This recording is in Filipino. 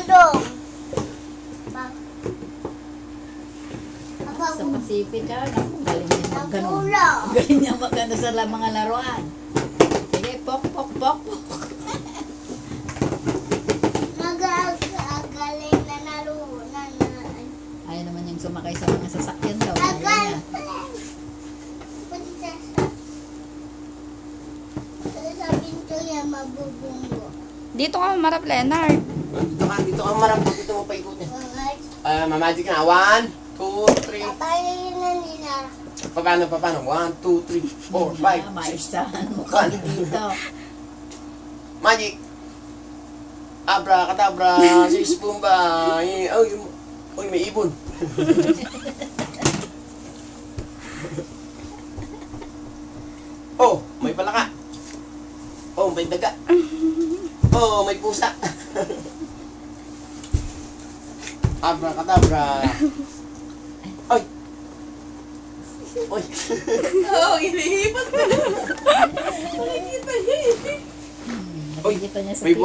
dong. Sa Pacific ka, naku, galing niya mag-gano. Nagulo. Galing niya mag-gano sa mga laruan. Sige, pok, pok, pok, pok. Magaling na narunan na. Ayaw naman yung sumakay sa mga sasakyan daw. Ayaw niya. Sa pinto niya mabubunggo. Dito ka marap, Leonard. Dito ka marap. Dito mo paikutin. Mga Mamagic na. 1, 2, 3. papayin na nila. Paano? 1, 2, 3, 4, 5, 6. Maistahan mo kami dito. Magic. Abracadabra. 6 Pumba. Uy, may ibon. Oh, may palaka. Oh, may daga. Oh, may pusa. Abracadabra. Ay. Oy. Oo, inihipat mo. Nakikita niya eh. Nakikita niya sa May